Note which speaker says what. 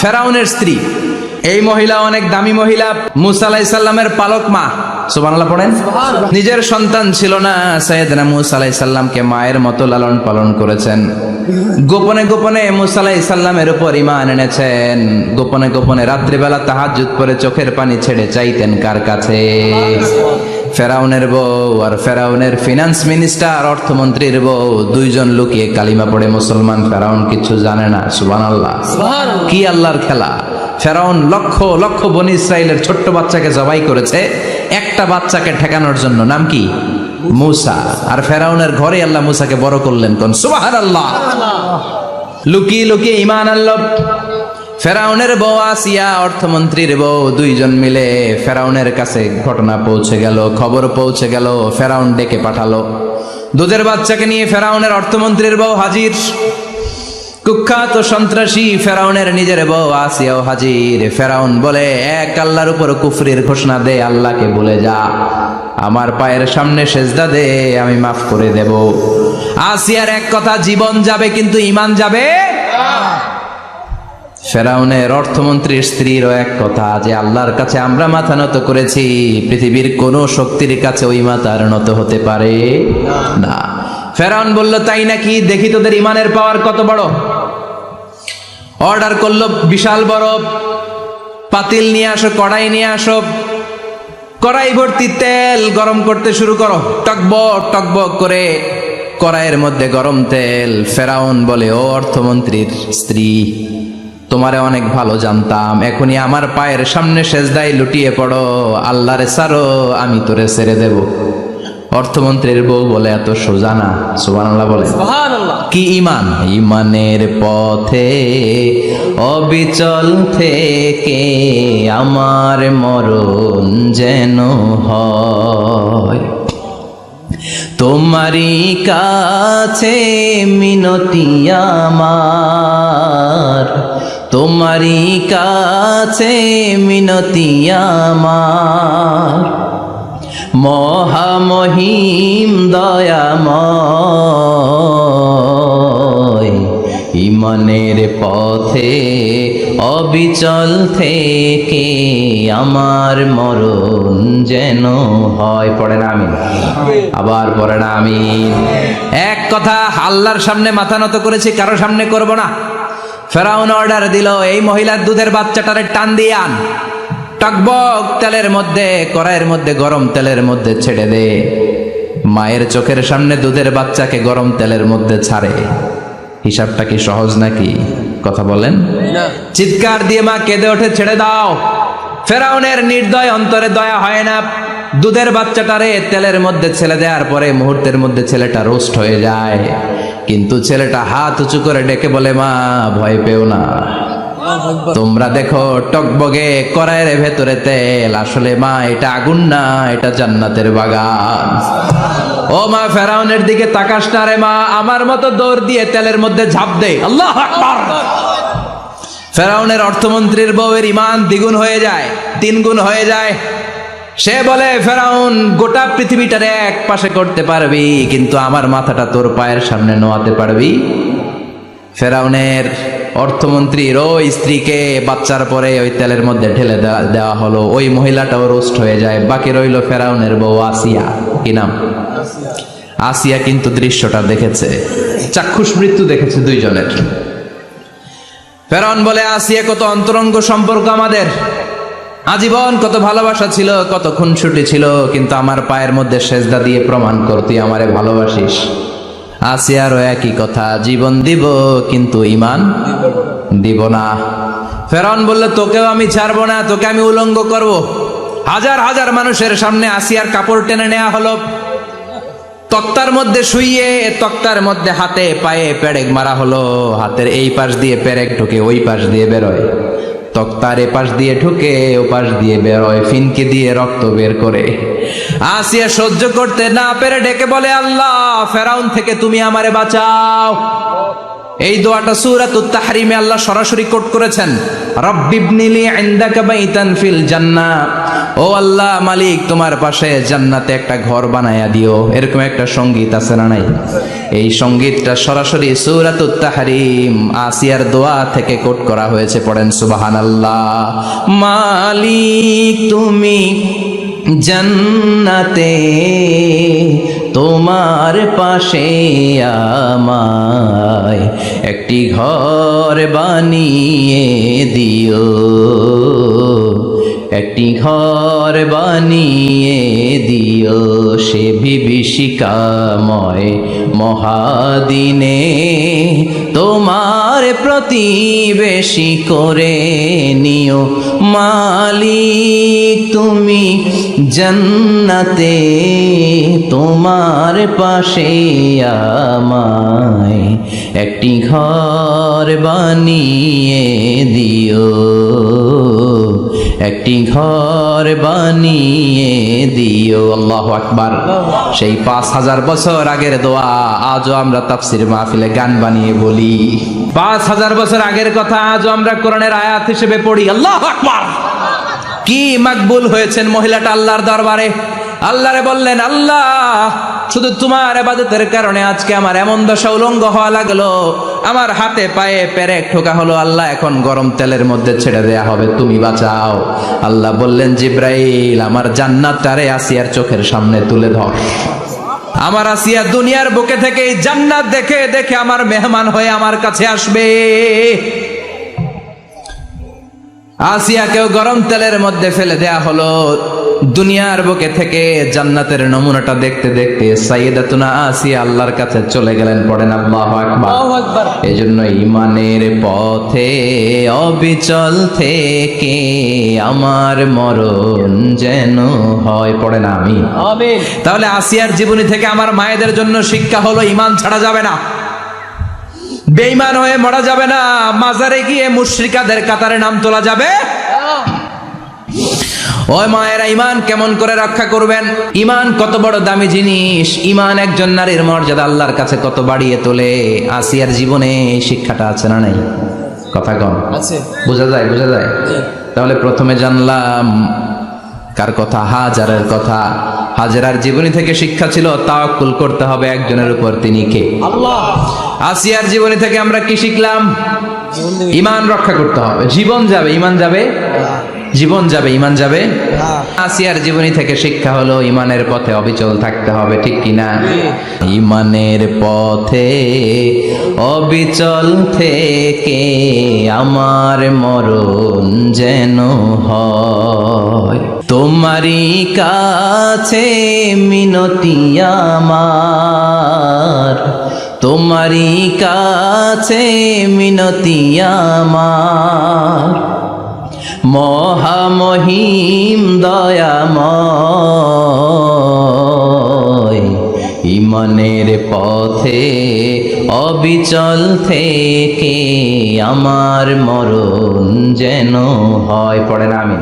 Speaker 1: ফেরাউনের স্ত্রী। এই মহিলা অনেক দামি মহিলা, মুসা আলাইহিস সালামের পালক মা। সুবহানাল্লাহ পড়েন। নিজের সন্তান ছিল না, সাইয়েদনা মুসা আলাইহিস সালামকে মায়ের মতো লালন পালন করেছেন। গোপনে গোপনে মুসা আলাইহিস সালামের উপর ঈমান এনেছেন। গোপনে গোপনে রাত্রিবেলা তাহাজ্জুদ পড়ে চোখের পানি ছেড়ে চাইতেন কার কাছে? ফেরাউনের বউ আর ফেরাউনের ফিনান্স মিনিস্টার, অর্থমন্ত্রীর বউ, দুইজন লুকিয়ে কালিমা পড়ে মুসলমান। ফেরাউন কিছু জানে না। সুবহানাল্লাহ। কি আল্লাহর খেলা! ফেরাউন লক্ষ লক্ষ বনি ইসরাইলের ছোট্ট বাচ্চাকে জবাই করেছে একটা বাচ্চাকে ঠেকানোর জন্য। নাম কি? মুসা। আর ফেরাউনের ঘরে আল্লাহ মুসাকে বড় করলেন। কোন সুবহানাল্লাহ। লুকিয়ে লুকিয়ে ঈমান আনলো। ফেরাউনের বউ আসিয়া, অর্থমন্ত্রীর বউ, দুইজন মিলে ফেরাউনের কাছে ঘটনা পৌঁছে গেল, খবর পৌঁছে গেল। ফেরাউন ডেকে পাঠালো। দুধের বাচ্চাকে নিয়ে ফেরাউনের অর্থমন্ত্রীর বউ হাজির। কুখ্যাত সন্ত্রাসী ফেরাউনের নিজের বউ আসিয়াও হাজির। ফেরাউন বলে, এক আল্লাহর উপর কুফরির ঘোষণা দে, আল্লাহকে বলে যা, আমার পায়ের সামনে সেজদা দে, আমি মাফ করে দেব। আসিয়ার এক কথা, জীবন যাবে কিন্তু ঈমান যাবে। ফেরাউনের অর্থমন্ত্রীর স্ত্রীরও এক কথা, যে আল্লাহর কাছে আমরা মাথা নত করেছি, পৃথিবীর কোন শক্তির কাছে ওই মাথার নত হতে পারে না। ফেরাউন বলল, তাই নাকি? দেখি তোদের ঈমানের পাওয়ার কত বড়। অর্ডার করলো, বিশাল বড় পাতিল নিয়ে আসো, কড়াই নিয়ে আসো, কড়াই ভর্তি তেল গরম করতে শুরু করো। টকবক টকবক করে কড়াইয়ের মধ্যে গরম তেল। ফেরাউন বলে, ও অর্থমন্ত্রীর স্ত্রী, তোমারে অনেক ভালো জানতাম, এখনই আমার পায়ের সামনে সেজদায় লুটিয়ে পড়ো, আল্লাহরে ছাড়ো, আমি তোরে ছেড়ে দেব। অর্থমন্ত্রীর বউ বলে, এত সোজা না। সুবহানাল্লাহ বলে। কি ঈমান? ঈমানের পথে অবিচল থেকে আমার মরণ যেন হয়, তোমারই কাছে মিনতি আমার, তোমারই কাছে মিনতি আমার, মহামহিম দয়াময়, ঈমানের পথে অবিচল থেকে আমার মরণ যেন হয়। পড়েন আমিন। আবার পড়েন আমিন। এক কথা, আল্লাহর সামনে মাথা নত করেছি, কারো সামনে করব না। ফেরাউন অর্ডার দিল, এই মহিলার দুধের বাচ্চাটারে টান দিয়ে আন, টকবক তেলের মধ্যে, কড়াইয়ের মধ্যে গরম তেলের মধ্যে ছেড়ে দে। মায়ের চোখের সামনে দুধের বাচ্চাকে গরম তেলের মধ্যে ছাড়ে। হিসাবটা কি সহজ নাকি? কথা বলেন। চিৎকার দিয়ে মা কেঁদে ওঠে, ছেড়ে দাও। ফেরাউনের নির্দয় অন্তরে দয়া হয় না। দুধের বাচ্চাটারে তেলের মধ্যে ছেড়ে দেওয়ার পরে মুহূর্তের মধ্যে ছেলেটা রোস্ট হয়ে যায়। কিন্তু ছেলেটা হাত উঁচু করে ডেকে বলে, মা ভয় পেও না, তোমরা দেখো টকবগে কড়াইয়ের ভেতরে তেল, আসলে মা এটা আগুন না, এটা জান্নাতের বাগান। ও মা, ফেরাউনের দিকে তাকাস না রে মা, আমার মতো দৌড় দিয়ে তেলের মধ্যে ঝাঁপ দে। আল্লাহু আকবার। ফেরাউনের অর্থমন্ত্রীর বউয়ের ঈমান দ্বিগুণ হয়ে যায়, 3 গুণ হয়ে যায়। সে বলে, ফেরাউন, গোটা পৃথিবীটারে এক পাশে করতে পারবি, কিন্তু আমার মাথাটা তোর পায়ের সামনে নোয়াতে পারবি? ফেরাউনের অর্থমন্ত্রীর ওই স্ত্রীকে বাচ্চার পরে ওই তেলের মধ্যে ঢেলে দেওয়া হলো। ওই মহিলাটাও রোস্ট হয়ে যায়। বাকি রইল ফেরাউনের বউ আসিয়া। কি নাম? আসিয়া কিন্তু দৃশ্যটা দেখেছে, চাক্ষুষ মৃত্যু দেখেছে দুইজনের। ফেরাউন বলে, আসিয়া, কত অন্তরঙ্গ সম্পর্ক আমাদের, আজীবন কত ভালোবাসা ছিল, কত খুনসুটি ছিল, কিন্তু আমার পায়ের মধ্যে সেজদা দিয়ে প্রমাণ কর তুই আমারে ভালোবাসিস। আসিয়ারও একই কথা, জীবন দিব কিন্তু ঈমান দিব না। ফেরাউন বললে, তোকেও আমি ছাড়বো না, তোকে আমি উলঙ্গ করব। হাজার হাজার মানুষের সামনে আসিয়ার কাপড় টেনে নেওয়া হলো, তক্তার মধ্যে শুইয়ে তক্তার মধ্যে হাতে পায়ে পেরেক মারা হলো। হাতের এই পাশ দিয়ে পেরেক ঢুকে ওই পাশ দিয়ে বেরোয়, তক্তার এ পাশ দিয়ে ঢুকে ও পাশ দিয়ে বেরোয়, ফিনকে দিয়ে রক্ত বের করে। আসিয়া সহ্য করতে না পেরে ডেকে বলে, আল্লাহ, ফেরাউন থেকে তুমি আমারে বাঁচাও। এই দোয়াটা সূরাতুত তাহরিমে আল্লাহ সরাসরি কোট করেছেন, রব্বিবনিলি ইনদাকা বাইতান ফিল জান্নাহ। ও আল্লাহ মালিক, তোমার পাশে জান্নাতে একটা ঘর বানায়া দিও। এরকম একটা সঙ্গীত আছে না নাই? এই সঙ্গীতটা সরাসরি সূরাতুত তাহরিম আসিয়ার দোয়া থেকে কোট করা হয়েছে, পড়েন সুবহানাল্লাহ। মালিক তুমি জান্নাতে তোমার পাশে আমায় একটি ঘর বানিয়ে দিও, একটি ঘর বানিয়ে দিও সে বিভীষিকাময় মহাদিনে, তোমার প্রতিবেশী করে নিও। মালিক তুমি জান্নাতে তোমার পাশে আমায় একটি ঘর বানিয়ে দিও, একটি ঘর বানিয়ে দিও। আল্লাহু আকবার। সেই 5000 বছর আগের দোয়া আজও আমরা তাফসীর মাহফিলে গান বানিয়ে বলি। 5000 বছর আগের কথা আজও আমরা কোরআনের আয়াত হিসেবে পড়ি। আল্লাহু আকবার। কি মাকবুল হয়েছেন মহিলাটা আল্লাহর দরবারে। আল্লাহরে বললেন, আল্লাহ শুধু তোমার ইবাদতের কারণে আজকে আমার এমন দশা উলঙ্গ হওয়া লাগলো, আমার হাতে পায়ে পেরেক ঠোকা হলো, আল্লাহ এখন গরম তেলের মধ্যে ছেড়ে দেয়া হবে, তুমি বাঁচাও। আল্লাহ বললেন, জিব্রাইল আমার জান্নাতটারে আসিয়ার চোখের সামনে তুলে ধর। আমার আসিয়া দুনিয়ার বুকে থেকে এই জান্নাত দেখে দেখে আমার মেহমান হয়ে আমার কাছে আসবে। আসিয়াকেও গরম তেলের মধ্যে ফেলে দেয়া হলো। দুনিয়ার বুকে থেকে জান্নাতের নমুনাটা দেখতে দেখতে সাইয়েদাতুনা আসিয়া আল্লাহর কাছে চলে গেলেন। পড়েন আল্লাহু আকবার। এজন্য ঈমানের পথে অবিচল থেকে আমার মরণ যেন হয়। পড়েন আমিন। আমিন। তাহলে আসিয়ার জীবনী থেকে আমার মায়েদের জন্য শিক্ষা হলো, ঈমান ছাড়া যাবে না, বেঈমান হয়ে মরা যাবে না, মাজারে গিয়ে মুশরিকাদের কাতারে নাম তোলা যাবে। ওই মায়েরা ঈমান কেমন করে রক্ষা করবেন? ঈমান কত বড় দামি জিনিস, ঈমান একজন নারীর মর্যাদা আল্লাহর কাছে কত বাড়িয়ে তোলে। আসিয়ার জীবনে এই শিক্ষাটা আছে না নাই? কথা কম আছে, বোঝা যায়, বোঝা যায়। তাহলে প্রথমে জানলাম কার কথা? হাজারের কথা। হাজেরার জীবনী থেকে শিক্ষা ছিল তাওয়াক্কুল করতে হবে একজনের উপর, তিনি কে? আল্লাহ। আসিয়ার জীবনী থেকে আমরা কি শিখলাম? ঈমান রক্ষা করতে হবে। জীবন যাবে, ঈমান যাবে, জীবন যাবে, ঈমান যাবে। আসিয়ার জীবনী থেকে শিক্ষা হলো ঈমানের পথে অবিচল থাকতে হবে, ঠিক কিনা? ঈমানের পথে অবিচল থেকে আমার মরণ যেন হয়, তোমারই কাছে মিনতি আমার, তোমারই কাছে মিনতি আমার, মহামহিম দয়াময়, ঈমানের পথে অবিচল থেকে আমার মরণ যেন হয়। পড়েন আমিন।